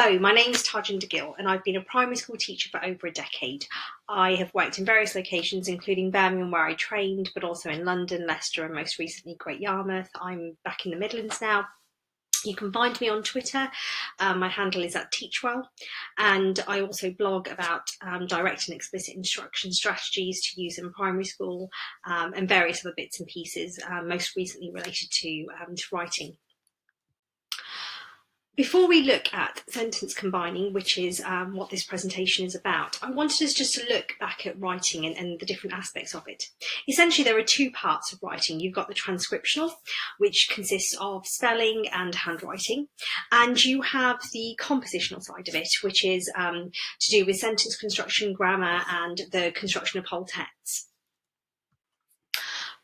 Hello, my name is Tarjinder Gill and I've been a primary school teacher for over a decade. I have worked in various locations, including Birmingham where I trained, but also in London, Leicester and most recently Great Yarmouth. I'm back in the Midlands now. You can find me on Twitter. My handle is @teachwell, and I also blog about direct and explicit instruction strategies to use in primary school and various other bits and pieces, most recently related to writing. Before we look at sentence combining, which is what this presentation is about, I wanted us just to look back at writing and the different aspects of it. Essentially, there are two parts of writing. You've got the transcriptional, which consists of spelling and handwriting, and you have the compositional side of it, which is to do with sentence construction, grammar, and the construction of whole texts.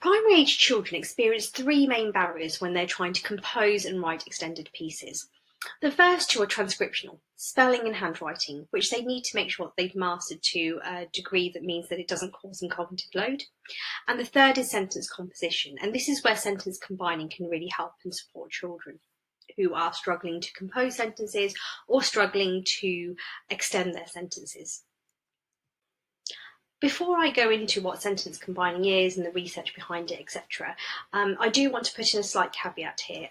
Primary age children experience three main barriers when they're trying to compose and write extended pieces. The first two are transcriptional, spelling and handwriting, which they need to make sure that they've mastered to a degree that means that it doesn't cause them cognitive load. And the third is sentence composition, and this is where sentence combining can really help and support children who are struggling to compose sentences or struggling to extend their sentences. Before I go into what sentence combining is and the research behind it, etc., I do want to put in a slight caveat here.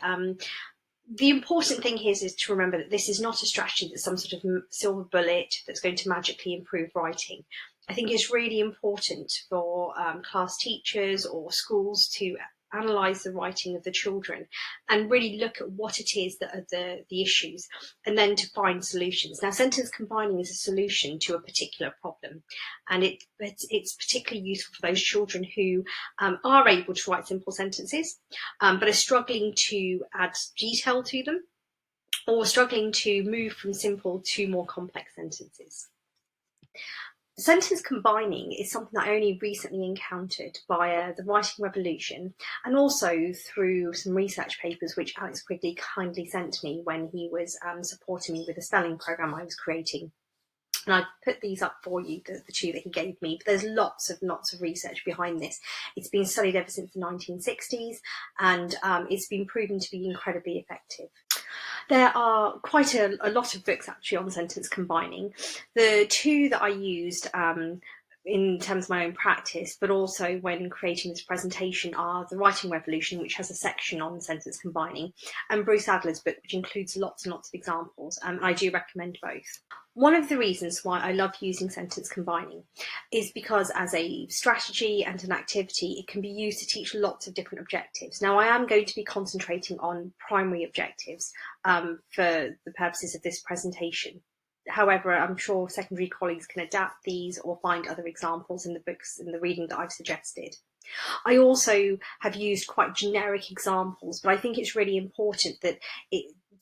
The important thing here is to remember that this is not a strategy that's some sort of silver bullet that's going to magically improve writing. I think it's really important for class teachers or schools to analyse the writing of the children and really look at what it is that are the issues and then to find solutions. Now, sentence combining is a solution to a particular problem, and it's particularly useful for those children who are able to write simple sentences but are struggling to add detail to them or struggling to move from simple to more complex sentences. Sentence combining is something that I only recently encountered via the writing revolution and also through some research papers which Alex Quigley kindly sent me when he was supporting me with a spelling programme I was creating. And I put these up for you, the two that he gave me, but there's lots of research behind this. It's been studied ever since the 1960s and it's been proven to be incredibly effective. There are quite a lot of books actually on sentence combining. The two that I used in terms of my own practice, but also when creating this presentation, are The Writing Revolution, which has a section on sentence combining, and Bruce Adler's book, which includes lots and lots of examples. I do recommend both. One of the reasons why I love using sentence combining is because as a strategy and an activity, it can be used to teach lots of different objectives. Now, I am going to be concentrating on primary objectives for the purposes of this presentation. However, I'm sure secondary colleagues can adapt these or find other examples in the books and the reading that I've suggested. I also have used quite generic examples, but I think it's really important that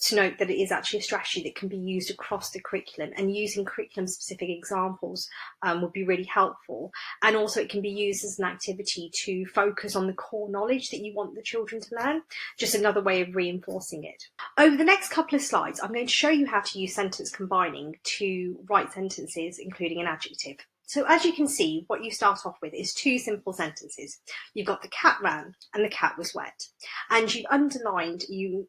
to note that it is actually a strategy that can be used across the curriculum, and using curriculum specific examples would be really helpful. And also it can be used as an activity to focus on the core knowledge that you want the children to learn, just another way of reinforcing it. Over the next couple of slides, I'm going to show you how to use sentence combining to write sentences including an adjective. So as you can see, what you start off with is two simple sentences. You've got the cat ran and the cat was wet. And you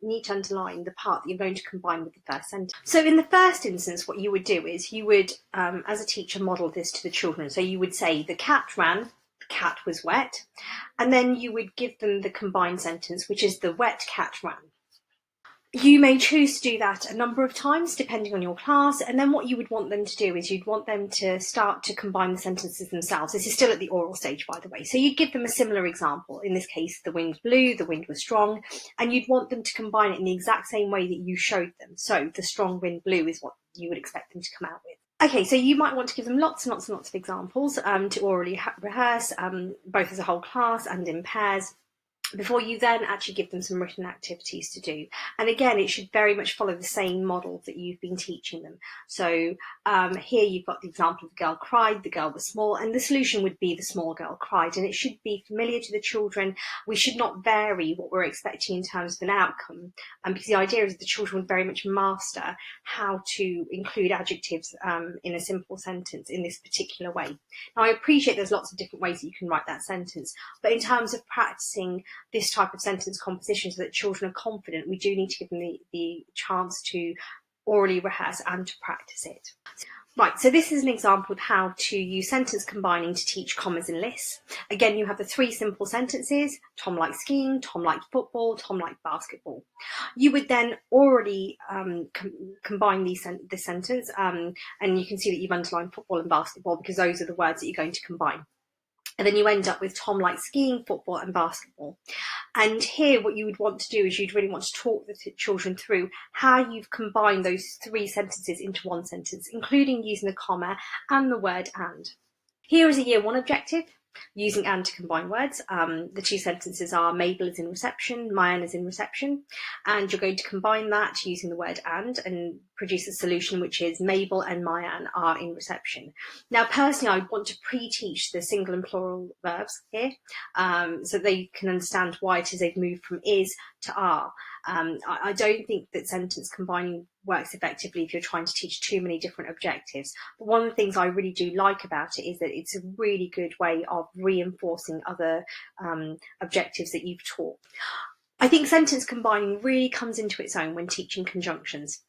need to underline the part that you're going to combine with the first sentence. So in the first instance, what you would do is you would, as a teacher, model this to the children. So you would say the cat ran, the cat was wet, and then you would give them the combined sentence, which is the wet cat ran. You may choose to do that a number of times depending on your class, and then what you would want them to do is you'd want them to start to combine the sentences themselves. This is still at the oral stage, by the way. So you'd give them a similar example. In this case, the wind blew, the wind was strong, and you'd want them to combine it in the exact same way that you showed them. So the strong wind blew is what you would expect them to come out with. Okay, so you might want to give them lots and lots and lots of examples to orally rehearse, both as a whole class and in pairs, before you then actually give them some written activities to do. And again, it should very much follow the same model that you've been teaching them. So here you've got the example of the girl cried, the girl was small, and the solution would be the small girl cried. And it should be familiar to the children. We should not vary what we're expecting in terms of an outcome, because the idea is that the children would very much master how to include adjectives in a simple sentence in this particular way. Now, I appreciate there's lots of different ways that you can write that sentence, but in terms of practicing this type of sentence composition so that children are confident, we do need to give them the chance to orally rehearse and to practice it. Right, so this is an example of how to use sentence combining to teach commas and lists. Again, you have the 3 simple sentences: Tom likes skiing, Tom likes football, Tom likes basketball. You would then orally combine this sentence, and you can see that you've underlined football and basketball because those are the words that you're going to combine. And then you end up with Tom likes skiing, football and basketball. And here what you would want to do is you'd really want to talk the children through how you've combined those 3 sentences into one sentence, including using the comma and the word and. Here is a Year 1 objective, using and to combine words. The 2 sentences are Mabel is in reception, Mayan is in reception, and you're going to combine that using the word and produce a solution which is Mabel and Mayan are in reception. Now personally I would want to pre-teach the single and plural verbs here, so they can understand why it is they've moved from is to are. I don't think that sentence combining works effectively if you're trying to teach too many different objectives. But one of the things I really do like about it is that it's a really good way of reinforcing other objectives that you've taught. I think sentence combining really comes into its own when teaching conjunctions.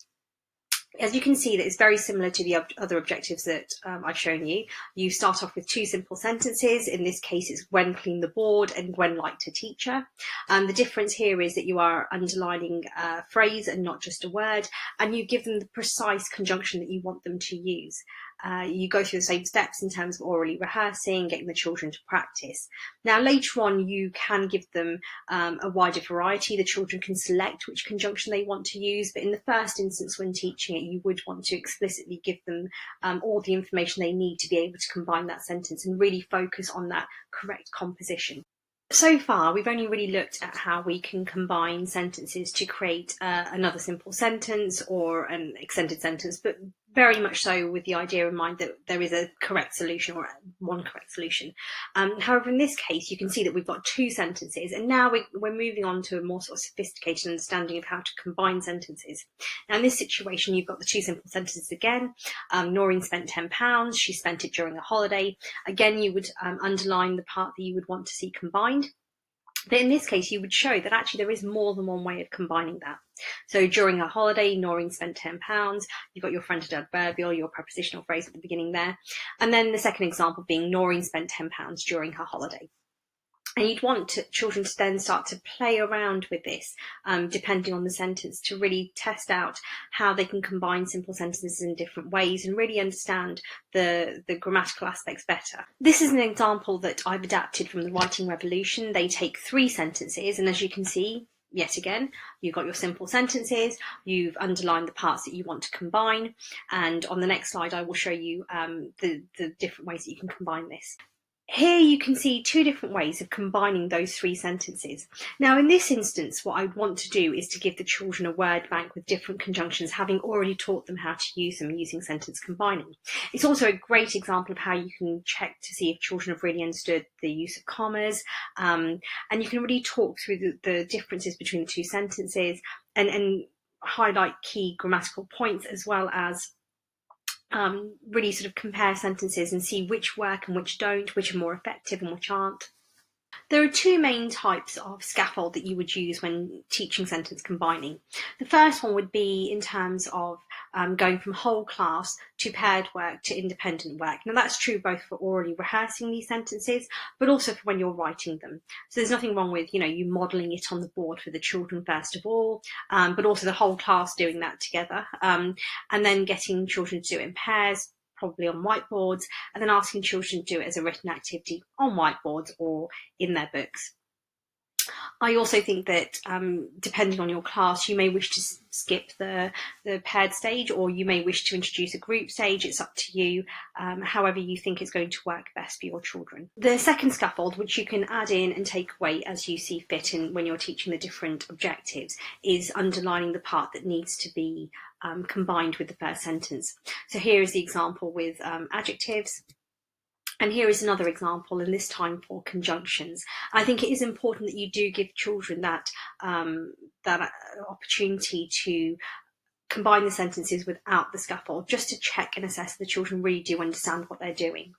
As you can see, that it's very similar to the other objectives that I've shown you. You start off with 2 simple sentences. In this case, it's Gwen cleaned the board and Gwen liked her teacher. The difference here is that you are underlining a phrase and not just a word, and you give them the precise conjunction that you want them to use. You go through the same steps in terms of orally rehearsing, getting the children to practice. Now later on you can give them a wider variety. The children can select which conjunction they want to use, but in the first instance when teaching it you would want to explicitly give them all the information they need to be able to combine that sentence and really focus on that correct composition. So far, we've only really looked at how we can combine sentences to create another simple sentence or an extended sentence, but very much so with the idea in mind that there is a correct solution or one correct solution. However, in this case, you can see that we've got 2 sentences, and now we're moving on to a more sort of sophisticated understanding of how to combine sentences. Now, in this situation, you've got the 2 simple sentences again. Noreen spent £10. She spent it during a holiday. Again, you would underline the part that you would want to see combined. But in this case, you would show that actually there is more than one way of combining that. So during a holiday, Noreen spent £10. You've got your fronted adverbial, your prepositional phrase at the beginning there. And then the second example being Noreen spent £10 during her holiday. And you'd want children to then start to play around with this, depending on the sentence, to really test out how they can combine simple sentences in different ways and really understand the grammatical aspects better. This is an example that I've adapted from the Writing Revolution. They take 3 sentences, and as you can see, yet again, you've got your simple sentences, you've underlined the parts that you want to combine, and on the next slide I will show you the different ways that you can combine this. Here you can see 2 different ways of combining those 3 sentences. Now in this instance, what I want to do is to give the children a word bank with different conjunctions, having already taught them how to use them using sentence combining. It's also a great example of how you can check to see if children have really understood the use of commas, and you can really talk through the differences between the 2 sentences and highlight key grammatical points, as well as really sort of compare sentences and see which work and which don't, which are more effective and which aren't. There are 2 main types of scaffold that you would use when teaching sentence combining. The first one would be in terms of going from whole class to paired work to independent work. Now that's true both for orally rehearsing these sentences, but also for when you're writing them. So there's nothing wrong with, you modelling it on the board for the children first of all, but also the whole class doing that together, and then getting children to do it in pairs, probably on whiteboards, and then asking children to do it as a written activity on whiteboards or in their books. I also think that depending on your class, you may wish to skip the paired stage, or you may wish to introduce a group stage. It's up to you, however you think is going to work best for your children. The second scaffold, which you can add in and take away as you see fit in when you're teaching the different objectives, is underlining the part that needs to be combined with the first sentence. So here is the example with adjectives. And here is another example, and this time for conjunctions. I think it is important that you do give children that opportunity to combine the sentences without the scaffold, just to check and assess the children really do understand what they're doing.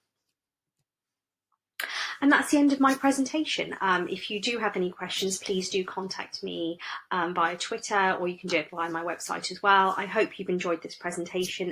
And that's the end of my presentation. If you do have any questions, please do contact me via Twitter, or you can do it via my website as well. I hope you've enjoyed this presentation.